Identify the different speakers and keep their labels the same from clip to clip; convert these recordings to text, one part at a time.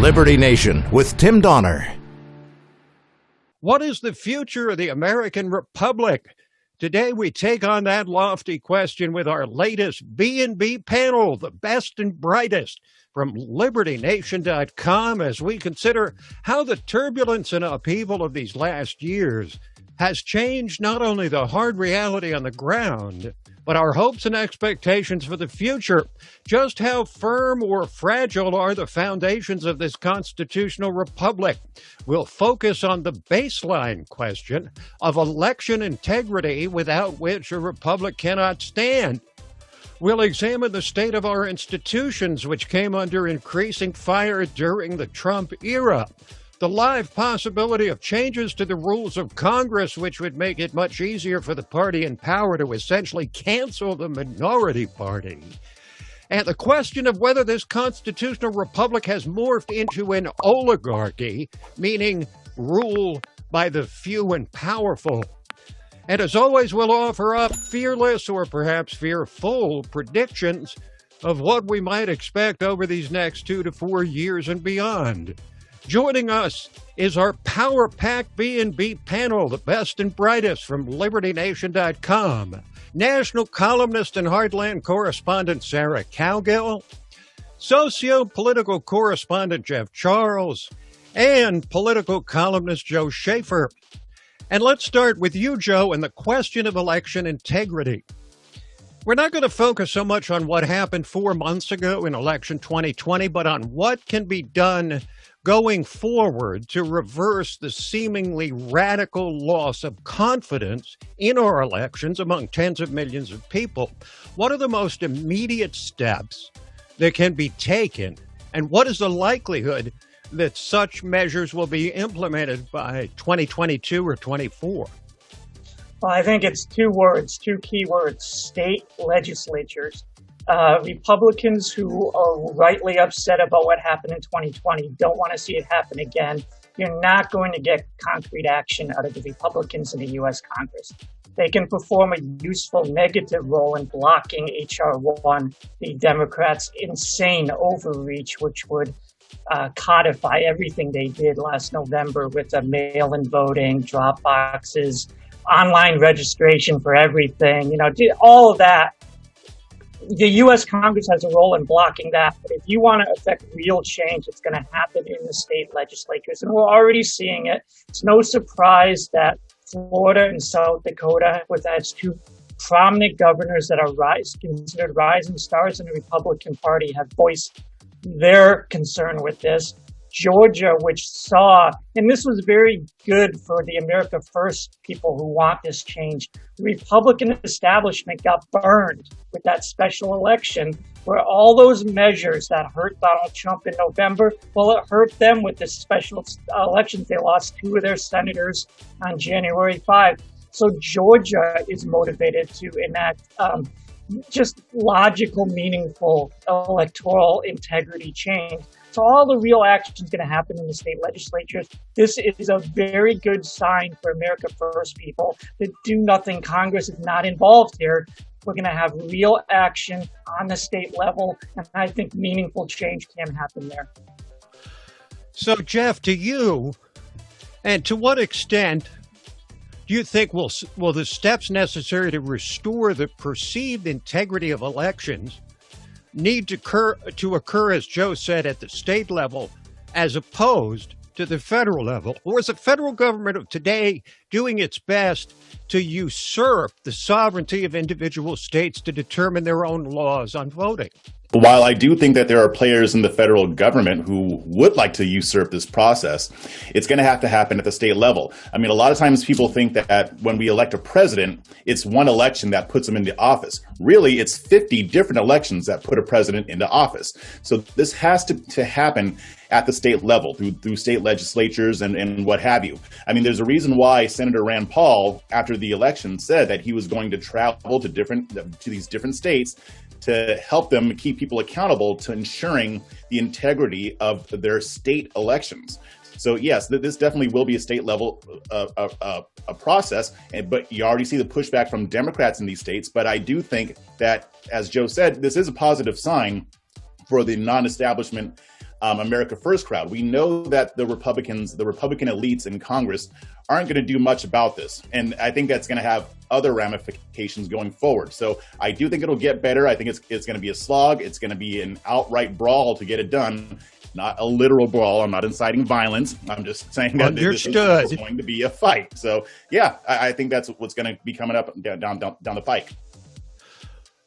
Speaker 1: Liberty Nation with Tim Donner.
Speaker 2: What is the future of the American Republic? Today, we take on that lofty question with our latest B&B panel, the best and brightest, from LibertyNation.com, as we consider how the turbulence and upheaval of these last years has changed not only the hard reality on the ground, but our hopes and expectations for the future. Just how firm or fragile are the foundations of this constitutional republic? We'll focus on the baseline question of election integrity, without which a republic cannot stand. We'll examine the state of our institutions, which came under increasing fire during the Trump era. The live possibility of changes to the rules of Congress, which would make it much easier for the party in power to essentially cancel the minority party. And the question of whether this constitutional republic has morphed into an oligarchy, meaning rule by the few and powerful. And as always, we'll offer up fearless or perhaps fearful predictions of what we might expect over these next 2 to 4 years and beyond. Joining us is our power-packed B&B panel, the best and brightest, from LibertyNation.com. National columnist and Heartland correspondent Sarah Cowgill, socio-political correspondent Jeff Charles, and political columnist Joe Schaefer. And let's start with you, Joe, and the question of election integrity. We're not going to focus so much on what happened 4 months ago in election 2020, but on what can be done going forward to reverse the seemingly radical loss of confidence in our elections among tens of millions of people. What are the most immediate steps that can be taken, and what is the likelihood that such measures will be implemented by 2022 or 24?
Speaker 3: Well, I think it's two key words: state legislatures. Republicans who are rightly upset about what happened in 2020 don't want to see it happen again. You're not going to get concrete action out of the Republicans in the U.S. Congress. They can perform a useful negative role in blocking H.R. 1, the Democrats' insane overreach, which would codify everything they did last November with mail-in voting, drop boxes, online registration for everything, all of that. The U.S. Congress has a role in blocking that, but if you want to affect real change, it's going to happen in the state legislatures, and we're already seeing it. It's no surprise that Florida and South Dakota, with its two prominent governors that are considered rising stars in the Republican Party, have voiced their concern with this. Georgia, which saw, and this was very good for the America First people who want this change, the Republican establishment got burned with that special election, where all those measures that hurt Donald Trump in November, well, it hurt them with the special elections. They lost 2 of their senators on January 5. So Georgia is motivated to enact just logical, meaningful electoral integrity change. So all the real action is going to happen in the state legislatures. This is a very good sign for America First people that do nothing. Congress is not involved here. We're going to have real action on the state level, and I think meaningful change can happen there.
Speaker 2: So, Jeff, to you, and to what extent do you think will the steps necessary to restore the perceived integrity of elections need to occur, as Joe said, at the state level as opposed to the federal level? Or is the federal government of today doing its best to usurp the sovereignty of individual states to determine their own laws on voting?
Speaker 4: While I do think that there are players in the federal government who would like to usurp this process, it's going to have to happen at the state level. I mean, a lot of times people think that when we elect a president, it's one election that puts him into office. Really, it's 50 different elections that put a president into office. So this has to happen at the state level through state legislatures and what have you. I mean, there's a reason why Senator Rand Paul, after the election, said that he was going to travel to these different states to help them keep people accountable to ensuring the integrity of their state elections. So yes, this definitely will be a state level a process, but you already see the pushback from Democrats in these states. But I do think that, as Joe said, this is a positive sign for the non-establishment America First crowd. We know that the Republican elites in Congress aren't going to do much about this. And I think that's going to have other ramifications going forward. So I do think it'll get better. I think it's going to be a slog. It's going to be an outright brawl to get it done. Not a literal brawl. I'm not inciting violence. I'm just saying that this is going to be a fight. So, yeah, I think that's what's going to be coming up down the pike.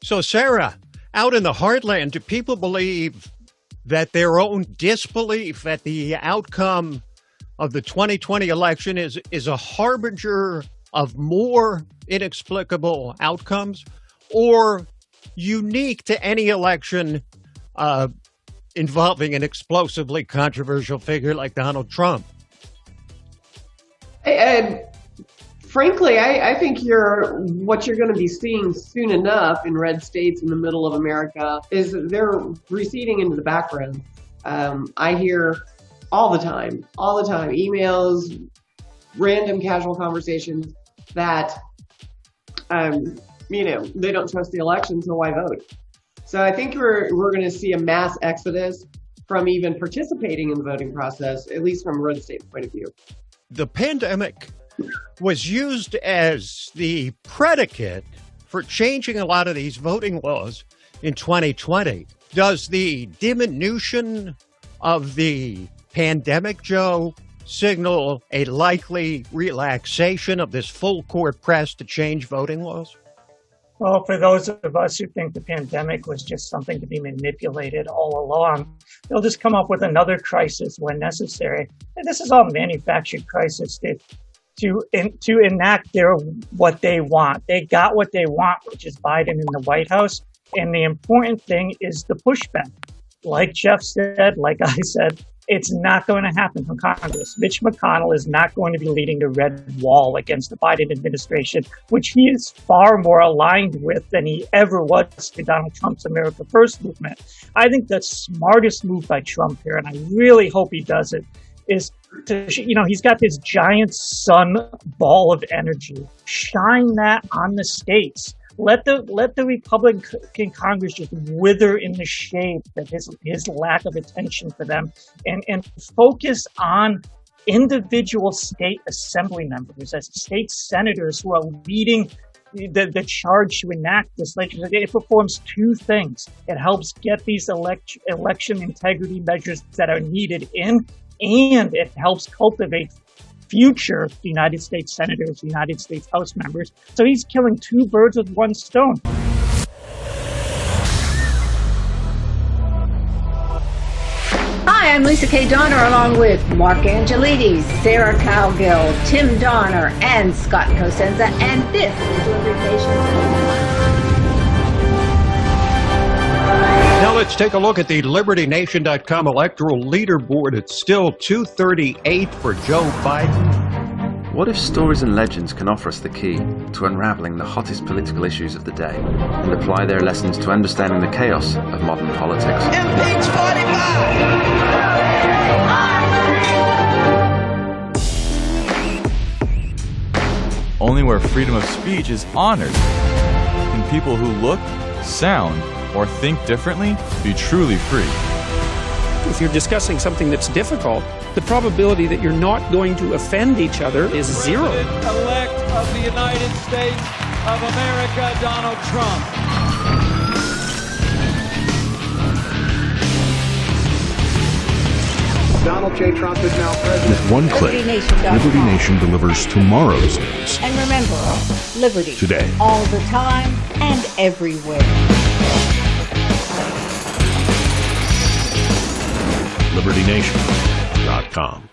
Speaker 2: So, Sarah, out in the heartland, do people believe that their own disbelief at the outcome of the 2020 election is a harbinger of more inexplicable outcomes, or unique to any election involving an explosively controversial figure like Donald Trump?
Speaker 5: Frankly, I think what you're going to be seeing soon enough in red states in the middle of America is they're receding into the background. I hear all the time, emails, random casual conversations that, they don't trust the election, so why vote? So I think we're going to see a mass exodus from even participating in the voting process, at least from a red state's point of view.
Speaker 2: The pandemic was used as the predicate for changing a lot of these voting laws in 2020. Does the diminution of the pandemic, Joe, signal a likely relaxation of this full court press to change voting laws?
Speaker 3: Well, for those of us who think the pandemic was just something to be manipulated all along, they'll just come up with another crisis when necessary. And this is all manufactured crisis to enact what they want. They got what they want, which is Biden in the White House. And the important thing is the pushback. Like Jeff said, like I said, it's not going to happen from Congress. Mitch McConnell is not going to be leading the red wall against the Biden administration, which he is far more aligned with than he ever was to Donald Trump's America First movement. I think the smartest move by Trump here, and I really hope he does it, is to, he's got this giant sun ball of energy. Shine that on the states. Let the Republican Congress just wither in the shade of his lack of attention for them, and focus on individual state assembly members as state senators who are leading the charge to enact this legislation. It performs two things. It helps get these election integrity measures that are needed in, and it helps cultivate future United States senators, United States House members. So he's killing two birds with one stone.
Speaker 6: Hi, I'm Lisa K. Donner, along with Mark Angelides, Sarah Cowgill, Tim Donner, and Scott Cosenza, and this is Liberty Nation.
Speaker 2: Now let's take a look at the LibertyNation.com electoral leaderboard. It's still 238 for Joe Biden.
Speaker 7: What if stories and legends can offer us the key to unraveling the hottest political issues of the day and apply their lessons to understanding the chaos of modern politics?
Speaker 8: Impeach 45!
Speaker 9: Only where freedom of speech is honored can people who look, sound, or think differently be truly free.
Speaker 10: If you're discussing something that's difficult, the probability that you're not going to offend each other is zero.
Speaker 8: President-elect of the United States of America, Donald Trump.
Speaker 11: Donald J. Trump is now president.
Speaker 1: With one click, Liberty Nation delivers tomorrow's news.
Speaker 6: And remember, liberty.
Speaker 1: Today.
Speaker 6: All the time and everywhere.
Speaker 1: LibertyNation.com